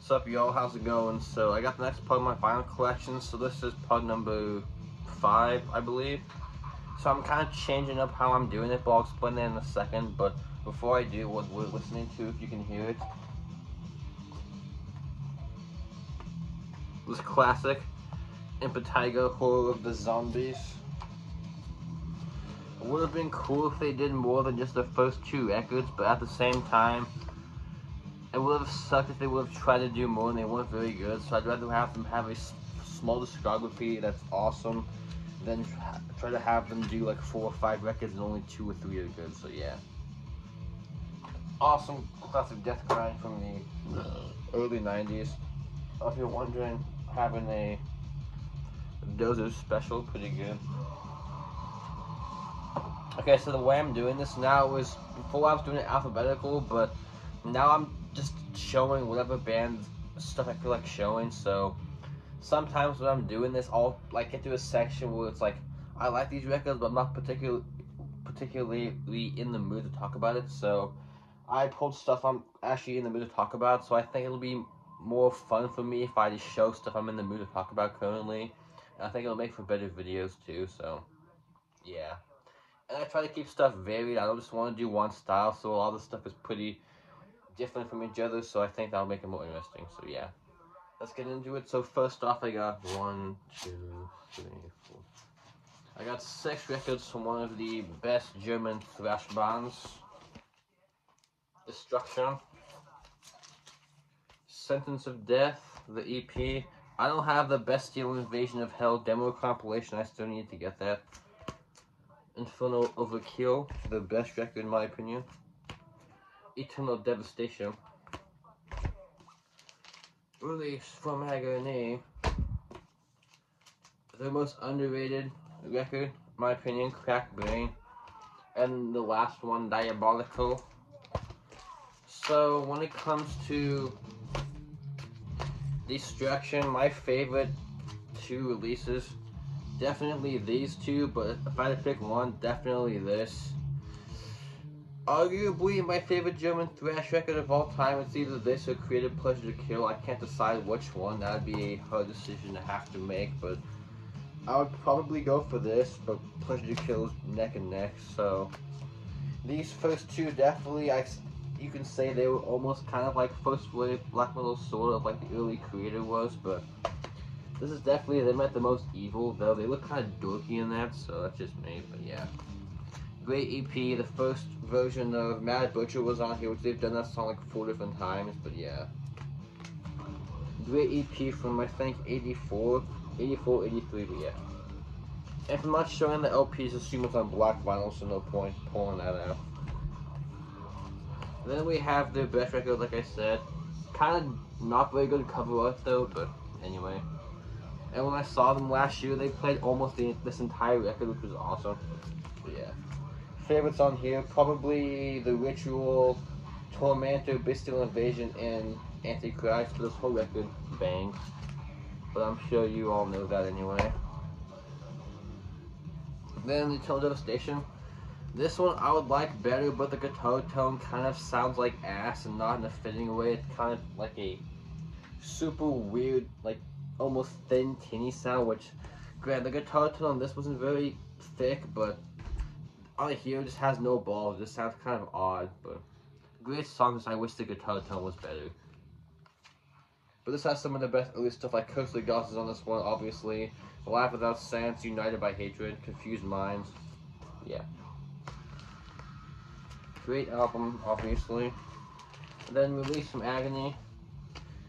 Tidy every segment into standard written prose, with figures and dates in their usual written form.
What's up, y'all? How's it going? So I got the next part of my vinyl collection. So this is part number 5, I believe. So I'm kind of changing up how I'm doing it, but I'll explain that in a second. But before I do, what we're listening to, if you can hear it, this classic Impetigo, Horror of the Zombies. It would have been cool if they did more than just the first 2 records, but at the same time, it would have sucked if they would have tried to do more and they weren't very good. So I'd rather have them have a small discography that's awesome than try to have them do like 4 or 5 records and only 2 or 3 are good. So yeah, awesome classic death grind from the early 90s. If you're wondering, having a Dozer special, pretty good. Okay, so the way I'm doing this now is, before I was doing it alphabetical, but now I'm just showing whatever band stuff I feel like showing. So sometimes when I'm doing this, I'll like get to a section where it's like, I like these records, but I'm not particularly in the mood to talk about it. So I pulled stuff I'm actually in the mood to talk about. So I think it'll be more fun for me if I just show stuff I'm in the mood to talk about currently. And I think it'll make for better videos too. So yeah. And I try to keep stuff varied. I don't just want to do one style, so all the stuff is pretty different from each other, so I think that'll make it more interesting. So yeah, let's get into it. So first off, I got 1, 2, 3, 4. I got 6 records from one of the best German thrash bands: Destruction, Sentence of Death, the EP. I don't have the Bestial Invasion of Hell demo compilation. I still need to get that. Infernal Overkill, the best record in my opinion. Eternal Devastation. Release from Agony. The most underrated record, in my opinion, Crack Brain. And the last one, Diabolical. So when it comes to Destruction, my favorite 2 releases, definitely these 2, but if I had to pick one, definitely this. Arguably my favorite German thrash record of all time. It's either this or Creative Pleasure to Kill. I can't decide which one. That would be a hard decision to have to make, but I would probably go for this, but Pleasure to Kill is neck and neck. So these first 2 definitely, you can say they were almost kind of like first wave black metal, sort of like the early Creator was, but this is definitely them at the most evil, though they look kind of dorky in that, so that's just me, but yeah. Great EP. The first version of Mad Butcher was on here, which they've done that song like 4 different times, but yeah. Great EP from, I think, 84, 83, but yeah. And if I'm not showing the LPs, assume it's on black vinyl, so no point pulling that out. And then we have their best record, like I said. Kind of not very good cover art, though, but anyway. And when I saw them last year, they played almost this entire record, which was awesome. But yeah. Favorites on here, probably The Ritual, Tormentor, Bestial Invasion, and Antichrist. This whole record bangs. But I'm sure you all know that anyway. Then Eternal Devastation. This one I would like better, but the guitar tone kind of sounds like ass and not in a fitting way. It's kind of like a super weird, like almost thin, tinny sound, which, granted, the guitar tone on this wasn't very thick, but on here it just has no balls. It just sounds kind of odd, but great songs. I wish the guitar tone was better. But this has some of the best early stuff, like Curse of the Gods is on this one, obviously. Alive Without Sense, United by Hatred, Confused Minds. Yeah. Great album, obviously. And then Release from Agony.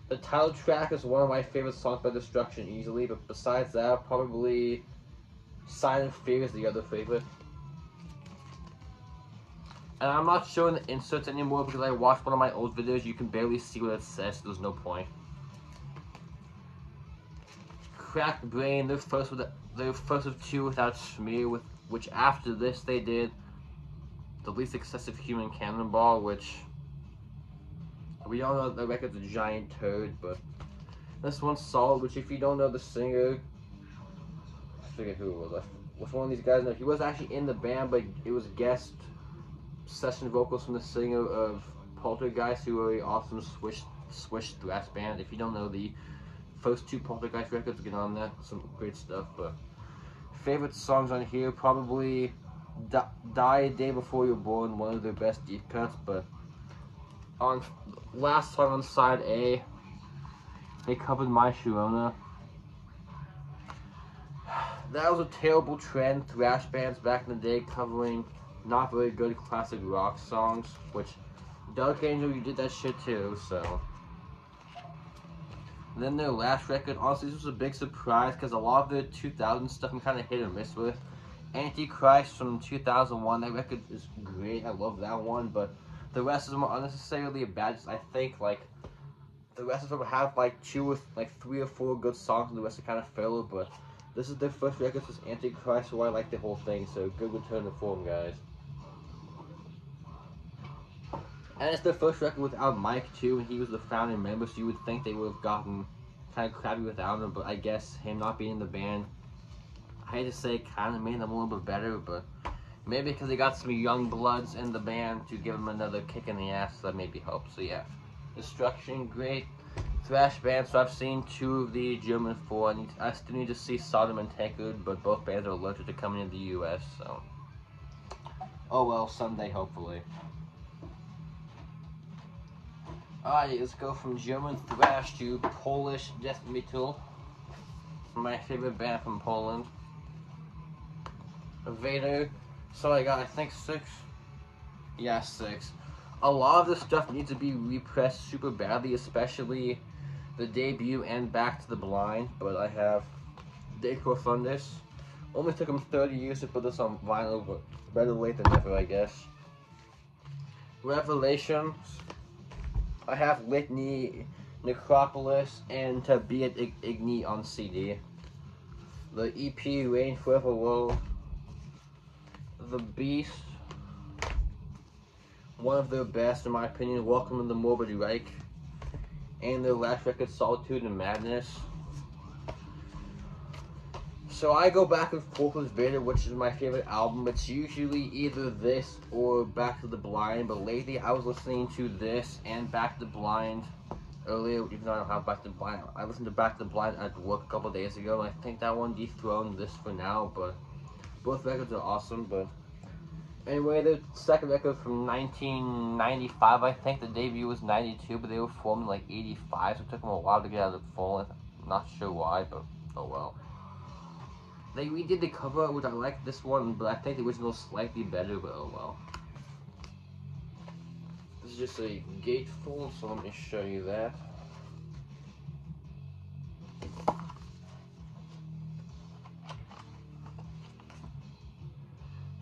The title track is one of my favorite songs by Destruction easily, but besides that, probably Silent Fear is the other favorite. And I'm not showing the inserts anymore because I watched one of my old videos. You can barely see what it says, so there's no point. Crack Brain, they're first of 2 without Smear, which after this they did The Least Excessive Human Cannonball, which we all know the record's a giant turd, but this one's solid, which if you don't know the singer, I forget who it was. Which one of these guys know? He was actually in the band, but it was guest session vocals from the singer of Poltergeist, who were an awesome Swish thrash band. If you don't know the first two Poltergeist records, get on that. Some great stuff. But favorite songs on here, probably Die a Day Before You're Born, one of their best deep cuts. But on last song on side A, they covered My Sharona. That was a terrible trend. Thrash bands back in the day covering not very good classic rock songs, which Dark Angel, you did that shit too, so. And then their last record, honestly, this was a big surprise because a lot of their 2000 stuff I'm kind of hit or miss with. Antichrist from 2001, that record is great. I love that one, but the rest of them are unnecessarily bad. I think like the rest of them have like three or four good songs, and the rest are kind of filler. But this is their first record since Antichrist, so I like the whole thing. So good return to form, guys. And it's their first record without Mike too, and he was the founding member, so you would think they would have gotten kind of crappy without him, but I guess him not being in the band, I hate to say, kind of made them a little bit better, but maybe because they got some young bloods in the band to give them another kick in the ass, that maybe helps. So yeah, Destruction, great thrash band. So I've seen two of the German four. I still need to see Sodom and Tankard, but both bands are allergic to coming into the US, so oh well, someday hopefully. Alright, let's go from German thrash to Polish death metal. My favorite band from Poland. Vader. So I got, I think 6. Yeah, 6. A lot of this stuff needs to be repressed super badly, especially the debut and Back to the Blind. But I have De Profundis. Only took them 30 years to put this on vinyl, but better late than never, I guess. Revelations. I have Litany, Necropolis, and To Be at Igni on CD. The EP, Reign Forever World. The Beast. One of their best, in my opinion. Welcome to the Morbid Reich. And their last record, Solitude and Madness. So I go back and forth with Vader, which is my favorite album. It's usually either this or Back to the Blind, but lately I was listening to this and Back to the Blind earlier, even though I don't have Back to the Blind. I listened to Back to the Blind at work a couple days ago, and I think that one dethroned this for now, but both records are awesome. But anyway, the second record from 1995, I think the debut was 92, but they were formed in like 85, so it took them a while to get out of the form. I'm not sure why, but oh well. They redid the cover, which I like this one, but I think the original is slightly better, but oh well. This is just a gatefold, so let me show you that.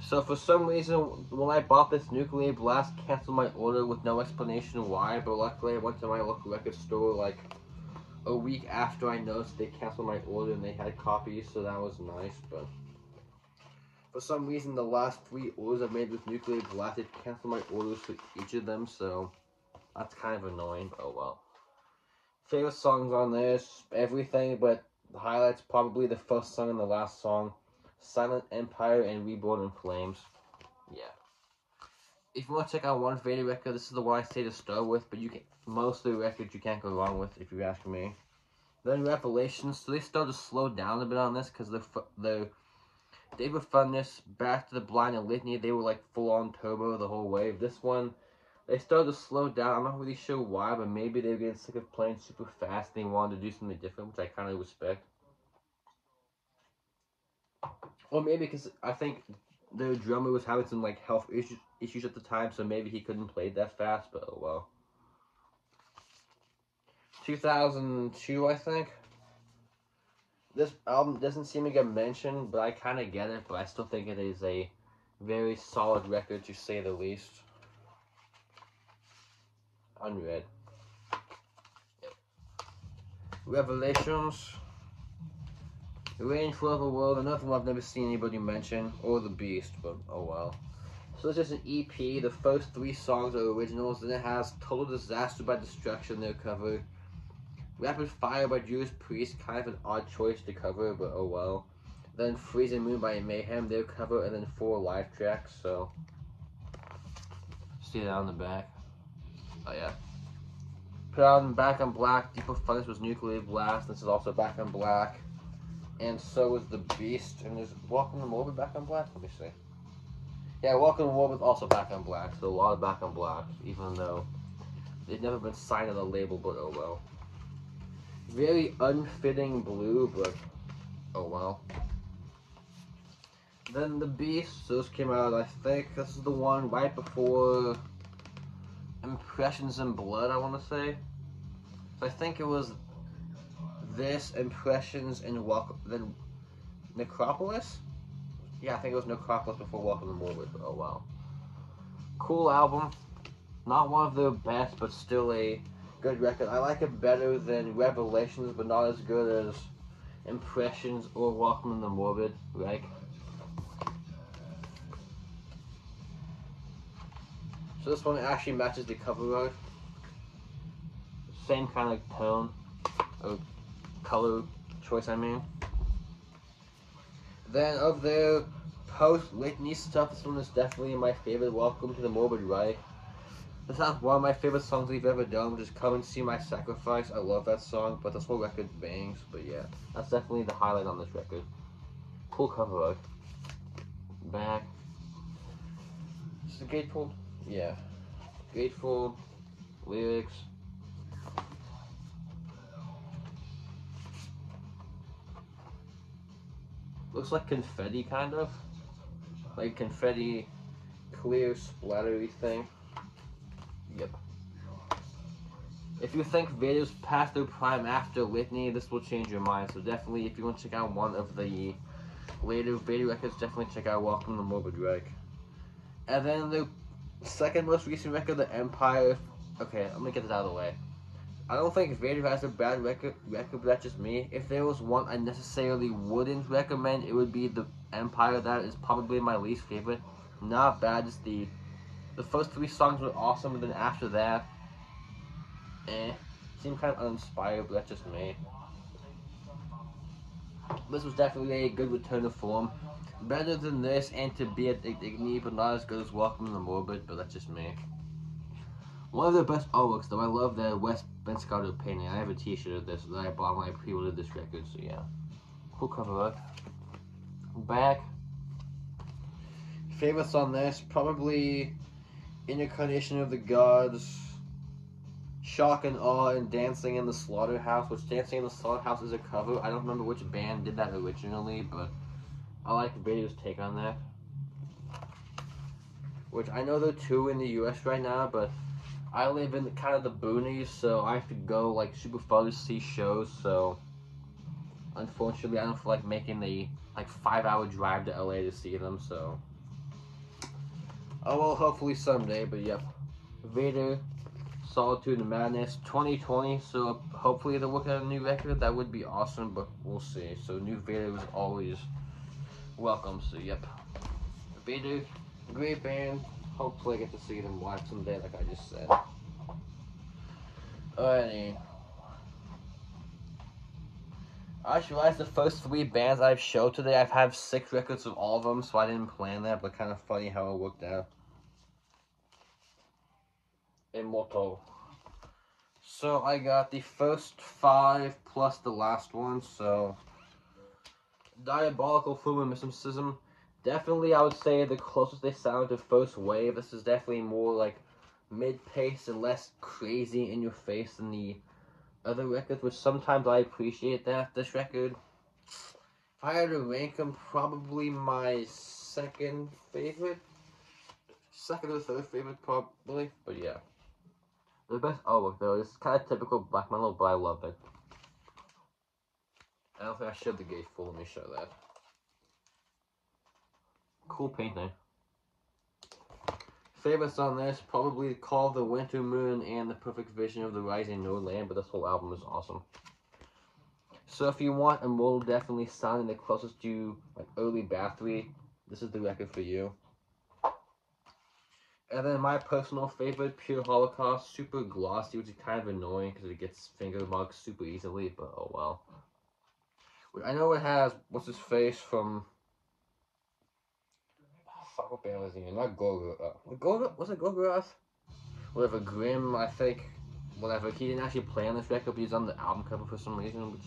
So for some reason, when I bought this Nuclear Blast, canceled my order with no explanation why, but luckily I went to my local record store like a week after I noticed they canceled my order and they had copies, so that was nice. But for some reason, the last 3 orders I made with Nuclear Blast, they canceled my orders for each of them, so that's kind of annoying, but oh well. Favorite songs on this, everything, but the highlights probably the first song and the last song, Silent Empire and Reborn in Flames. Yeah. If you want to check out one Vader record, this is the one I say to start with, but you can, most of the records you can't go wrong with, if you ask me. Then Revelations, so they started to slow down a bit on this, because the David Funness, Back to the Blind, and Litany, they were like full-on turbo the whole way. This one, they started to slow down. I'm not really sure why, but maybe they were getting sick of playing super fast and they wanted to do something different, which I kind of respect. Or maybe because I think their drummer was having some like health issues at the time, so maybe he couldn't play that fast, but oh well. 2002, I think. This album doesn't seem to get mentioned, but I kind of get it, but I still think it is a very solid record, to say the least. Unread. Revelations. Reign Forever World, another one I've never seen anybody mention, or The Beast, but oh well. So it's just an EP, the first 3 songs are originals, then it has Total Disaster by Destruction, their cover. Rapid Fire by Judas Priest, kind of an odd choice to cover, but oh well. Then Freezing Moon by Mayhem, their cover, and then 4 live tracks, so. See that on the back. Oh yeah. Put on Back in Black. Deeper Furnace was Nuclear Blast. This is also Back in Black. And so is The Beast. And is Welcome to Morbid Back in Black? Let me see. Yeah, Welcome to Morbid also Back in Black. So a lot of Back in Black, even though they've never been signed on the label, but oh well. Very unfitting blue, but oh well. Then The Beast, those came out, I think this is the one right before Impressions in Blood, I want to say. So I think it was this, Impressions in Welcome, then Necropolis? Yeah, I think it was Necropolis before Welcome to Morbid, but oh wow. Cool album. Not one of their best, but still a good record. I like it better than Revelations, but not as good as Impressions or Welcome to Morbid, right? So this one actually matches the cover art. Same kind of tone, or color choice, I mean. Then of their post-Litany stuff, this one is definitely my favorite. Welcome to the Morbid Reich. This has one of my favorite songs we've ever done, which is Come and See My Sacrifice. I love that song, but this whole record bangs. But yeah, that's definitely the highlight on this record. Cool cover art. Back. Is the gatefold? Yeah. Gatefold. Lyrics. Looks like confetti, kind of. Like confetti, clear, splattery thing. Yep. If you think Vader's past their prime after Litany, this will change your mind. So definitely, if you want to check out one of the later Vader records, definitely check out Welcome to Morbid Reich. And then the second most recent record, The Empire. Okay, let me get this out of the way. I don't think Vader has a bad record, but that's just me. If there was one I necessarily wouldn't recommend, it would be The Empire. That is probably my least favorite. Not bad, just the first 3 songs were awesome, and then after that, seemed kind of uninspired, but that's just me. This was definitely a good return to form. Better than this, and To Be at Dignity, but not as good as Welcome to the Morbid, but that's just me. One of the best artworks, though. I love the Wes Ben Scotto painting. I have a t-shirt of this that I bought when I pre-ordered this record, so yeah. Cool cover art. Back. Favorites on this, probably Incarnation of the Gods, Shock and Awe, and Dancing in the Slaughterhouse, which Dancing in the Slaughterhouse is a cover. I don't remember which band did that originally, but I like Vader's take on that. Which I know there are 2 in the US right now, but I live in kind of the boonies, so I have to go like super far to see shows, so unfortunately I don't feel like making the like 5-hour drive to LA to see them, so oh well, hopefully someday. But yep, Vader, Solitude and Madness 2020, so hopefully they'll work out a new record. That would be awesome, but we'll see. So new Vader is always welcome, so yep. Vader, great band. Hopefully I get to see them live someday, like I just said. Alrighty. I just realized the first 3 bands I've showed today, I've had 6 records of all of them, so I didn't plan that, but kind of funny how it worked out. Immortal. So I got the first 5 plus the last one, so Diabolical Flume and Mysticism. Definitely, I would say the closest they sound to First Wave. This is definitely more like mid-paced and less crazy in your face than the other records, which sometimes I appreciate that. This record, if I had to rank them, probably my second or third favorite, probably. But yeah, the best artwork though. It's kind of typical black metal, but I love it. I don't think I showed the gatefold. Let me show that. Cool painting. Favorites on this, probably Call of the Winter Moon and The Perfect Vision of the Rising Northland, but this whole album is awesome. So if you want Immortal definitely sounding the closest to like early Bathory, this is the record for you. And then my personal favorite, Pure Holocaust, super glossy, which is kind of annoying because it gets finger marks super easily, but oh well. I know it has, what's his face from... Fuck, what band was he in? Not Gorgoroth. Was it Gorgoroth? Whatever, Grimm, I think. whatever. He didn't actually play on this record, but he's on the album cover for some reason, which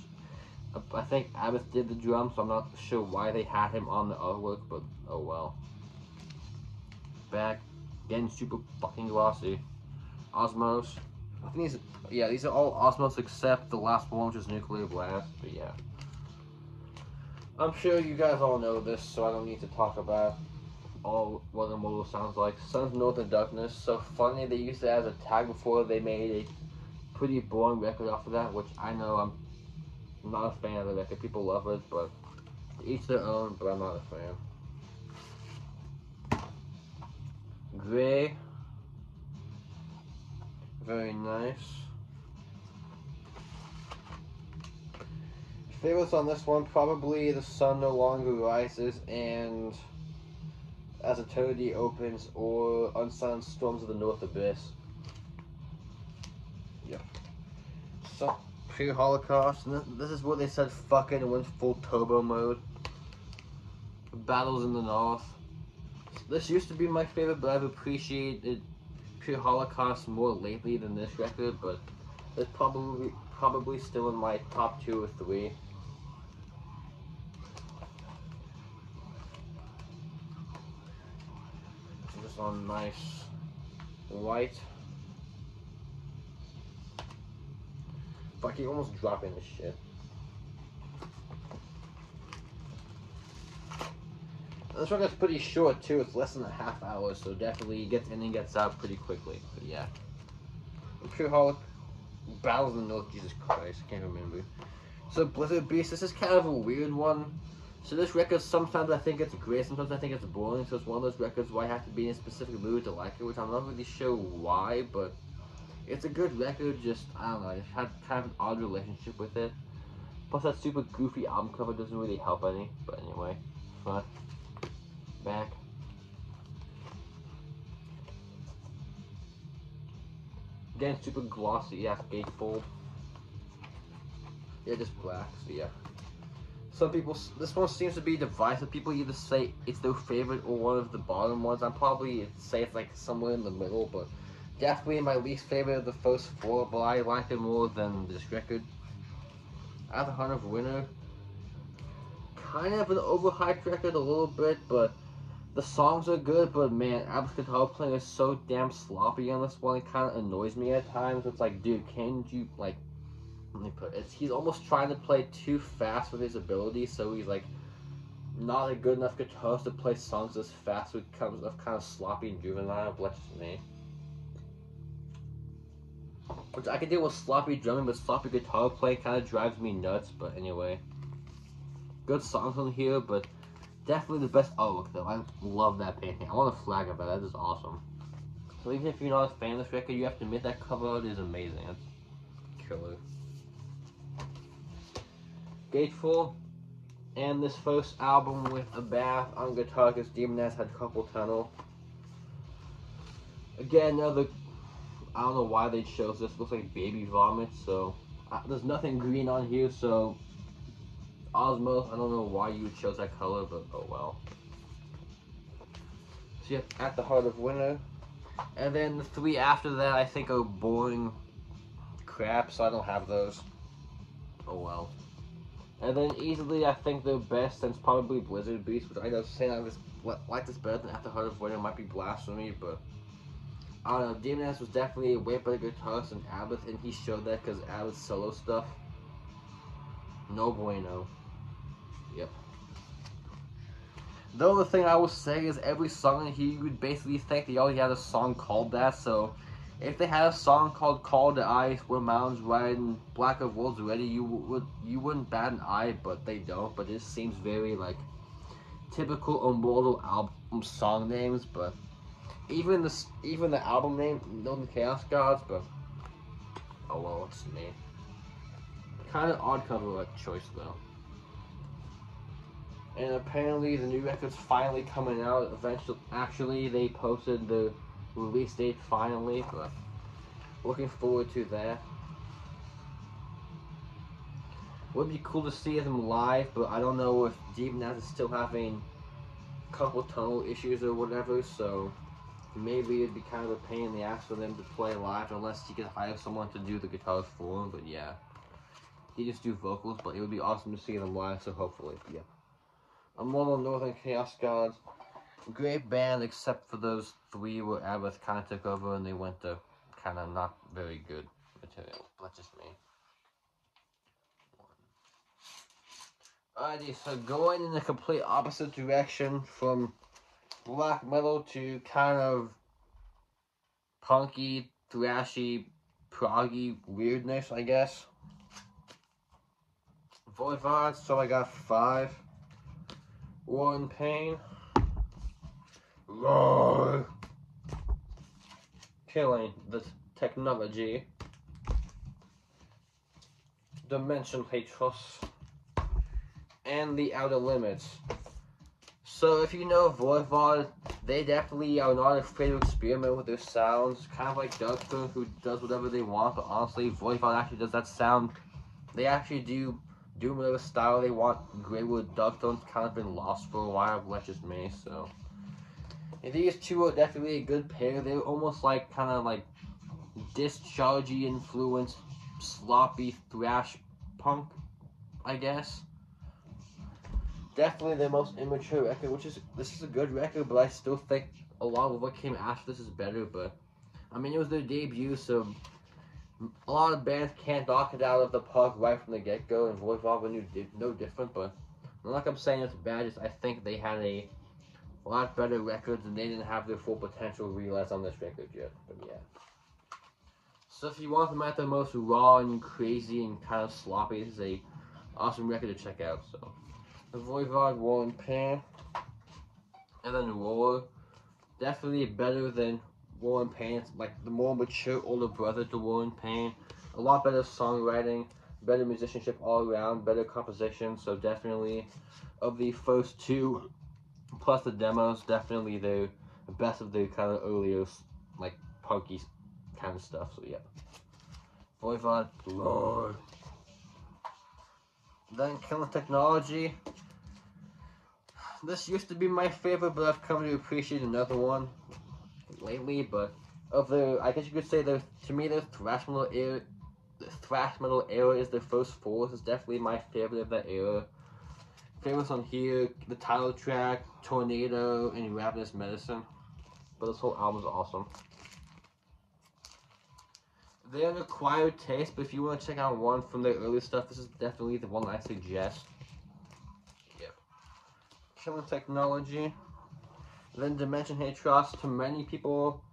I think Abbott did the drums, so I'm not sure why they had him on the artwork, but oh well. Back, getting super fucking glossy. Osmos. I think these are all Osmos except the last one, which is Nuclear Blast, but yeah. I'm sure you guys all know this, so I don't need to talk about all what Immortal sounds like. Sons of North and Darkness, so funny they used it as a tag before they made a pretty boring record off of that, which I know I'm not a fan of the record. People love it, but each their own, but I'm not a fan. Gray. Very nice. Favorites on this one, probably The Sun No Longer Rises and As Eternity Opens or Unsilent Storms of the North Abyss. Yep. So, Pure Holocaust, and this is where they said fuck it and went full turbo mode. Battles in the North. This used to be my favorite, but I've appreciated Pure Holocaust more lately than this record, but it's probably still in my top 2 or 3. Just on nice white. Fuck, you almost dropping this shit. This record's pretty short too, it's less than a half hour, so definitely gets in and gets out pretty quickly. But yeah. Pure Holocaust. Battles in the North, Jesus Christ, I can't remember. So Blizzard Beast, this is kind of a weird one. So this record, sometimes I think it's great, sometimes I think it's boring, so it's one of those records where I have to be in a specific mood to like it, which I'm not really sure why, but it's a good record, just, I don't know, I just had kind of an odd relationship with it. Plus that super goofy album cover doesn't really help any, but anyway, front, back. Again, super glossy ass gatefold. Yeah, just black, so yeah. Some people, this one seems to be divisive. People either say it's their favorite or one of the bottom ones. I'm probably say it's like somewhere in the middle, but definitely my least favorite of the first 4, but I like it more than this record. At the Heart of Winter, kind of an overhyped record a little bit, but the songs are good, but man, Abbott's guitar playing is so damn sloppy on this one, it kind of annoys me at times. It's like, dude, can't you, like, let me put it, he's almost trying to play too fast with his ability, so he's like, not a good enough guitarist to play songs this fast, so it comes off kind of sloppy and juvenile, but that's just me. Which I can deal with sloppy drumming, but sloppy guitar playing kind of drives me nuts, but anyway. Good songs on here, but definitely the best artwork though. I love that painting. I want a flag of it. That is awesome. So even if you're not a fan of this record, you have to admit that cover art is amazing. It's killer. Gateful, and this first album with a bath on guitar because Demoness had carpal tunnel. Again, another, I don't know why they chose this. It looks like baby vomit, so there's nothing green on here, so Osmos, I don't know why you chose that color, but oh well. So you have At the Heart of Winter. And then the 3 after that I think are boring crap, so I don't have those. Oh well. And then easily I think the best, and it's probably Blizzard Beast, which I know saying I just like this better than At the Heart of Winter might be blasphemy, but I don't know, Demoness was definitely a way better guitarist than Abbott, and he showed that because Abbott's solo stuff, no bueno. Yep. The other thing I will say is every song he would basically think they already had a song called that, so if they had a song called Call to Ice, Where Mountains Ride, and Black of Worlds Ready, you wouldn't bat an eye, but they don't. But it seems very like typical Immortal album song names, but even the album name, Northern Chaos Gods, but oh well, it's me. Kind of odd cover choice though. And apparently the new record's finally coming out. Eventually, actually, they posted the release date finally, but looking forward to that. Would be cool to see them live, but I don't know if Demoness is still having carpal tunnel issues or whatever, so maybe it'd be kind of a pain in the ass for them to play live unless he could hire someone to do the guitars for him. But yeah, he just do vocals. But it would be awesome to see them live. So hopefully, yeah. Immortal Northern Chaos Gods, great band except for those three where Abbott kind of took over and they went to kind of not very good material. But that's just me. Alrighty, so going in the complete opposite direction from black metal to kind of punky, thrashy, proggy weirdness, I guess. Voivod, so I got 5. War and Pain. Roar. Killing the technology. Dimension Hatros. And the Outer Limits. So if you know Voivod, they definitely are not afraid to experiment with their sounds. Kind of like Doctor, who does whatever they want, but honestly, Voivod actually does that sound. They actually do whatever style they want. Greywood Ducktone's kind of been lost for a while, but that's just me, so. And these two are definitely a good pair. They're almost like, kind of like, dischargy influenced, sloppy thrash punk, I guess. Definitely their most immature record, this is a good record, but I still think a lot of what came after this is better, but, I mean, it was their debut, so a lot of bands can't knock it out of the park right from the get-go, and Voivod were no different, but not like I'm saying it's bad, just I think they had a lot better records, and they didn't have their full potential realized on this record yet, but yeah. So if you want them at their most raw and crazy and kind of sloppy, this is a awesome record to check out, so. The Voivod, War and Pain, and then Roar, definitely better than War and Pain. It's like the more mature older brother to War and Pain. A lot better songwriting, better musicianship all around, better composition. So definitely, of the first two, plus the demos, definitely the best of the kind of earlier, like punky kind of stuff. So yeah, Voivod, Roar. Then Killing Technology. This used to be my favorite, but I've come to appreciate another one lately. But of the, I guess you could say to me, the thrash metal era is the first 4. This is definitely my favorite of that era. Favorites on here, the title track, Tornado, and Ravenous Medicine. But this whole album is awesome. They're an acquired taste, but if you want to check out one from their early stuff, this is definitely the one I suggest. Yep. Killing Technology. Then Dimension Hatros, to many people,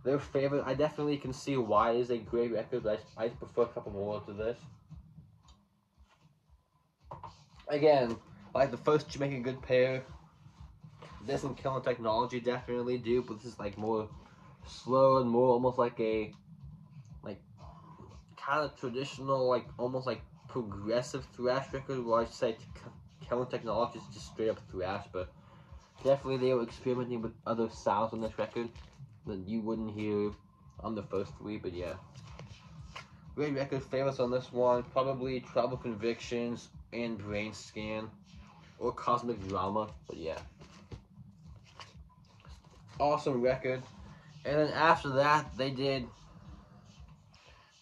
their favorite. I definitely can see why it is a great record, but I prefer a couple more to this. Again, like the first two make a good pair. This and Killing Technology definitely do, but this is like more slow and more almost like a kind of traditional, like almost like progressive thrash record, where I say Killing Technology is just straight up thrash, but definitely they were experimenting with other sounds on this record that you wouldn't hear on the first 3, but yeah. Great record. Favorites on this one, probably Trouble Convictions and Brain Scan, or Cosmic Drama, but yeah. Awesome record. And then after that, they did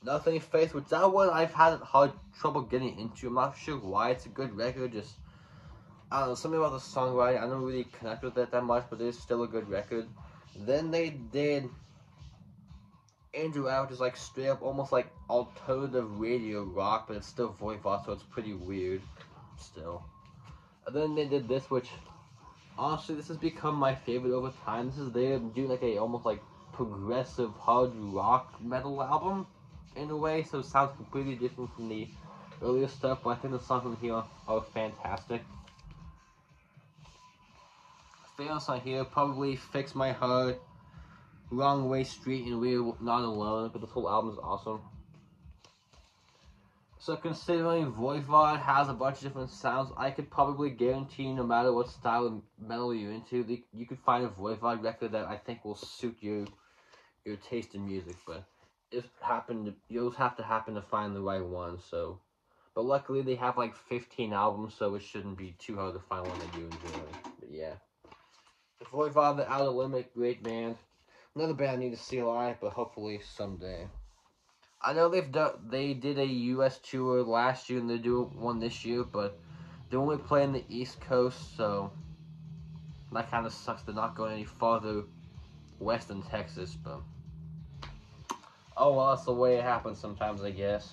Nothing Faith, which that one I've had hard trouble getting into. I'm not sure why. It's a good record, just, I don't know, something about the songwriting, I don't really connect with it that much, but it is still a good record. Then they did Angel Out, which is like straight up, almost like alternative radio rock, but it's still Voivod, so it's pretty weird, still. And then they did this, which, honestly, this has become my favorite over time. This is them doing like a, almost like, progressive hard rock metal album, in a way, so it sounds completely different from the earlier stuff, but I think the songs on here are fantastic. Favorites on here, probably Fix My Heart, Wrong Way Street, and We're Not Alone, but this whole album is awesome. So considering Voivod has a bunch of different sounds, I could probably guarantee no matter what style of metal you're into, you could find a Voivod record that I think will suit your taste in music, but you'll have to happen to find the right one, so. But luckily they have like 15 albums, so it shouldn't be too hard to find one that you enjoy. But yeah. The Voivod, the Outer Limit, great band. Another band I need to see live, but hopefully someday. I know they did a U.S. tour last year and they do one this year, but they're only playing the East Coast, so that kind of sucks. They're not going any farther west than Texas, but oh well, that's the way it happens sometimes, I guess.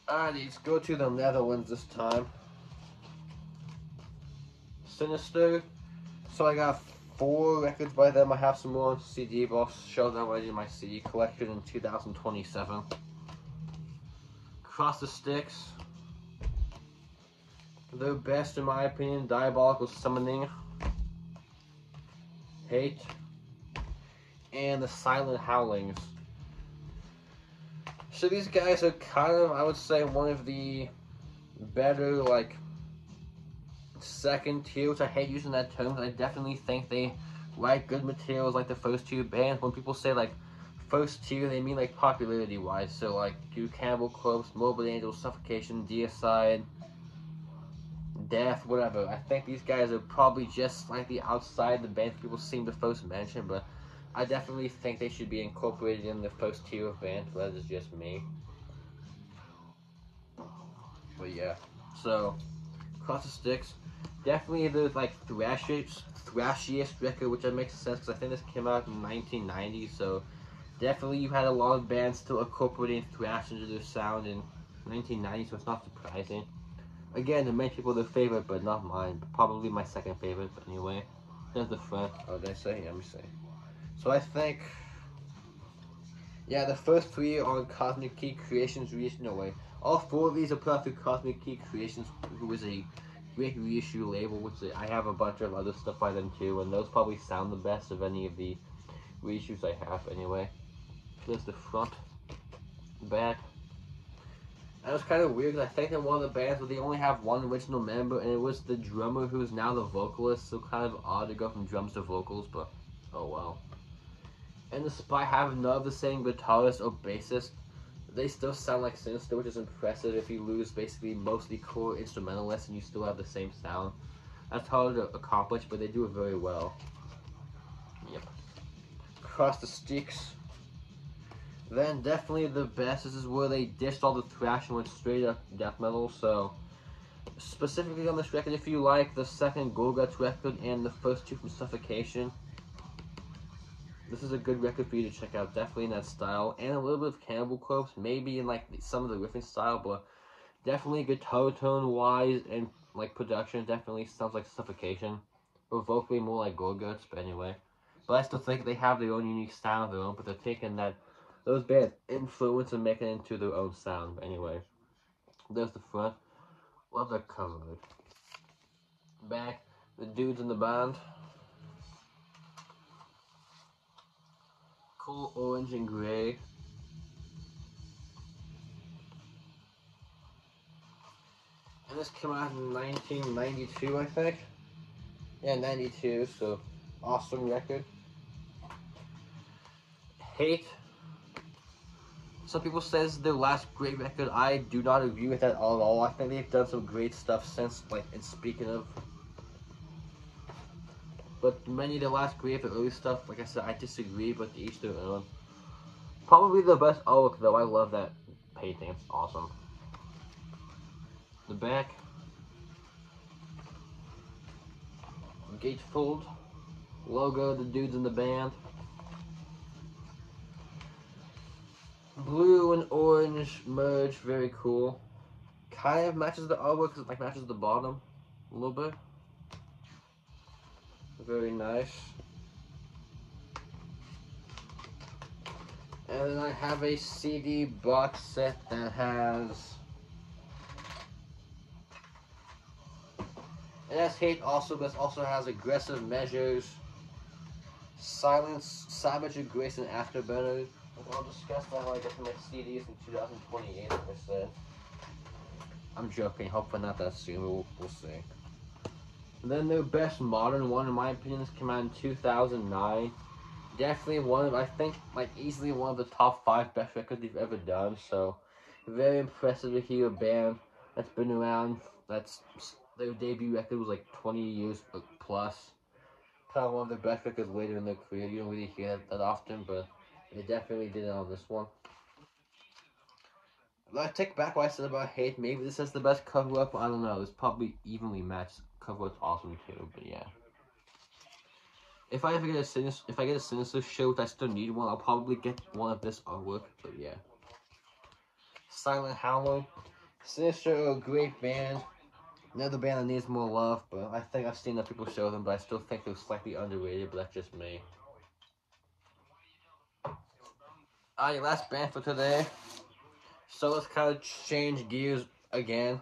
Alrighty, let's go to the Netherlands this time. Sinister. So I got 4 records by them. I have some more on CD, but I'll show them when I do my CD collection in 2027. Cross the Sticks. Their best, in my opinion, Diabolical Summoning, Hate, and the Silent Howlings. So these guys are kind of, I would say, one of the better, like, second tier, which I hate using that term, but I definitely think they write good materials like the first tier bands. When people say, like, first tier, they mean, like, popularity-wise. So, like, do Cannibal Corpse, Morbid Angel, Suffocation, Deicide, Death, whatever. I think these guys are probably just slightly outside the bands people seem to first mention, but I definitely think they should be incorporated in the first tier of bands, but that is just me. But yeah, so Cross the Sticks, definitely the like thrashiest record, which makes sense because I think this came out in 1990, so definitely you had a lot of bands still incorporating thrash into their sound in 1990, so it's not surprising. Again, to many people their favorite, but not mine. Probably my second favorite, but anyway. There's the front. Oh, did I say? Yeah, let me see. So I think, yeah, the first 3 are Cosmic Key Creations reissue. No way. All 4 of these are put through Cosmic Key Creations, who is a great reissue label, which I have a bunch of other stuff by them too, and those probably sound the best of any of the reissues I have anyway. There's the front, back. That was kind of weird because I think in one of the bands where they only have 1 original member, and it was the drummer who's now the vocalist, so kind of odd to go from drums to vocals, but oh well. And despite having none of the same guitarist or bassist, they still sound like Sinister, which is impressive if you lose basically mostly core instrumentalists and you still have the same sound. That's hard to accomplish, but they do it very well. Yep. Cross the Sticks. Then definitely the best. This is where they dished all the thrash and went straight up death metal. So specifically on this record, if you like the second Gorguts record and the first 2 from Suffocation, this is a good record for you to check out. Definitely in that style, and a little bit of Cannibal Corpse, maybe in like some of the riffing style, but definitely guitar tone wise and like production definitely sounds like Suffocation, but vocally more like Gorguts. But anyway, but I still think they have their own unique style of their own, but they're taking those bands influence and making it into their own sound. But anyway, there's the front. Love that cover. Back, the dudes in the band. Cool orange and gray. And this came out in 1992, I think. Yeah, 92, so awesome record. Hate. Some people say this is their last great record. I do not agree with that at all. I think they've done some great stuff since, like, and speaking of. But many of the last great, the early stuff, like I said, I disagree, but to each their own. Probably the best artwork, though. I love that painting. It's awesome. The back. Gatefold. Logo, the dudes in the band. Blue and orange merge, very cool. Kind of matches the artwork, because it like matches the bottom a little bit. Very nice. And then I have a CD box set that has... It has Hate also, but it also has Aggressive Measures, Silence, Savage of Grace, and Afterburner. I'll discuss that when I get to my CDs in 2028, like I said. I'm joking, hopefully not that soon, but we'll see. And then their best modern one, in my opinion, this came out in 2009. Definitely one of, I think, like easily one of the top 5 best records they've ever done. So, very impressive to hear a band that's been around, their debut record was like 20 years plus, found one of their best records later in their career. You don't really hear that often, but they definitely did it on this one. I take back what I said about Hate. Maybe this is the best cover up. I don't know. It's probably evenly matched. Cover up's awesome too, but yeah. If I ever get a Sinister show, which I still need one, I'll probably get one of this artwork. But yeah. Silent Howler. Sinister are a great band. Another band that needs more love, but I think I've seen other people show them, but I still think they're slightly underrated, but that's just me. Alright, last band for today. So let's kind of change gears again.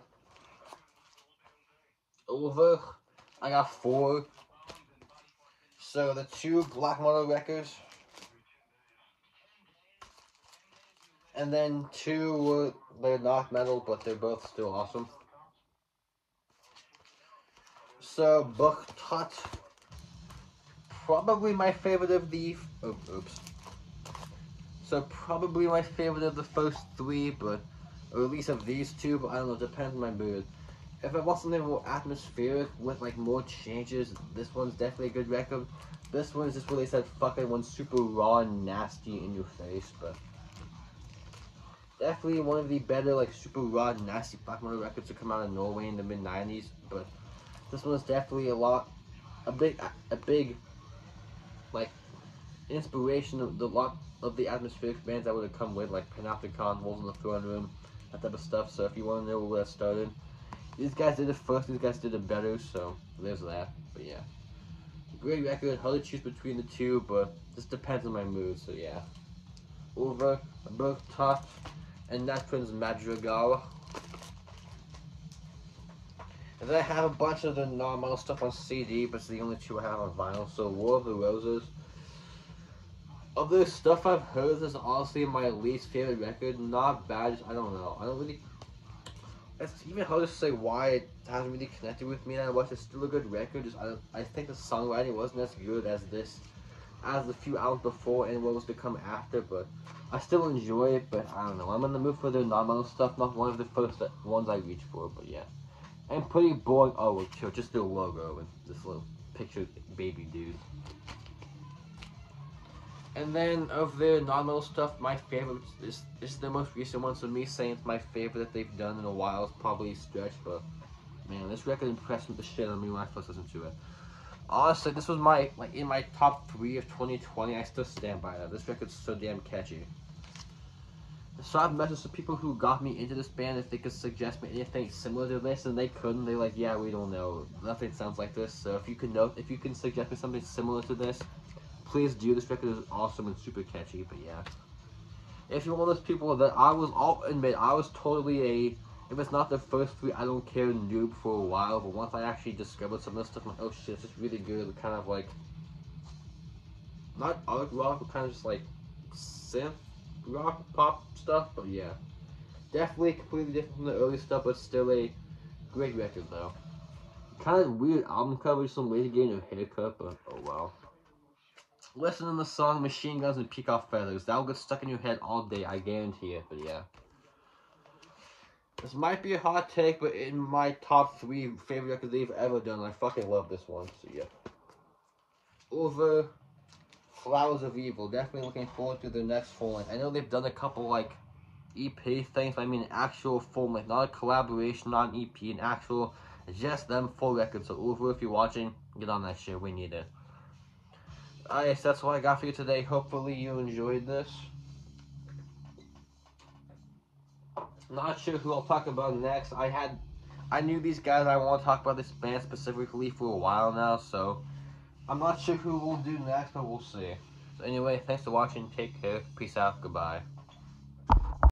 Ulver, I got 4. So the 2 black metal records, and then 2 they're not metal, but they're both still awesome. So Bucktot, probably my favorite of the So probably my favorite of the first 3, but or at least of these 2, but I don't know, it depends on my mood. If I want something more atmospheric with like more changes, this one's definitely a good record. This one is just what they said, fucking one super raw and nasty in your face, but definitely one of the better like super raw and nasty black metal records to come out of Norway in the mid-90s. But this one is definitely a big like inspiration of the lot of the atmospheric bands that would have come with, like Panopticon, Wolves in the Throne Room, that type of stuff. So if you want to know where that started, these guys did it first, these guys did it better, so there's that. But yeah, great record, hard to choose between the 2, but this depends on my mood, so yeah. Ulver, Bucktot, and Natprin's Madrigal. And then I have a bunch of the non-metal stuff on CD, but it's the only 2 I have on vinyl. So War of the Roses. Of the stuff I've heard, this is honestly my least favorite record. Not bad, just, I don't know. I don't really... It's even hard to say why it hasn't really connected with me that much. It's still a good record. Just I think the songwriting wasn't as good as the few albums before and what was to come after. But I still enjoy it. But I don't know. I'm in the mood for their non-metal stuff. Not one of the first ones I reach for. But yeah, and pretty boring artwork too. Just their logo and this little picture baby dude. And then of their non-metal stuff, my favorite is the most recent one. So me saying it's my favorite that they've done in a while is probably a stretch, but man, this record impressed me the shit on me when I first listened to it. Honestly, this was in my top 3 of 2020. I still stand by that. This record's so damn catchy. So I've messaged some people who got me into this band if they could suggest me anything similar to this, and they couldn't. They're like, yeah, we don't know. Nothing sounds like this. So if you can suggest me something similar to this, please do. This record is awesome and super catchy, but yeah. If you're one of those people that I'll admit, I was totally if it's not the first 3, I don't care noob for a while, but once I actually discovered some of this stuff, I'm like, oh shit, it's just really good. Kind of like, not art rock, but kind of just like synth rock pop stuff, but yeah. Definitely completely different from the early stuff, but still a great record though. Kind of weird album cover, some lady getting her haircut, but oh well. Listen to the song Machine Guns and Peacock Feathers. That will get stuck in your head all day, I guarantee it, but yeah. This might be a hot take, but in my top 3 favorite records they've ever done, I fucking love this one, so yeah. Over Flowers of Evil. Definitely looking forward to their next full length. I know they've done a couple, like, EP things, but I mean an actual full length. Not a collaboration, not an EP, an actual, just them full records. So Ulver, if you're watching, get on that shit, we need it. Alright, so that's what I got for you today. Hopefully you enjoyed this. Not sure who I'll talk about next. I knew these guys. I want to talk about this band specifically for a while now, so I'm not sure who we'll do next, but we'll see. So anyway, thanks for watching. Take care. Peace out. Goodbye.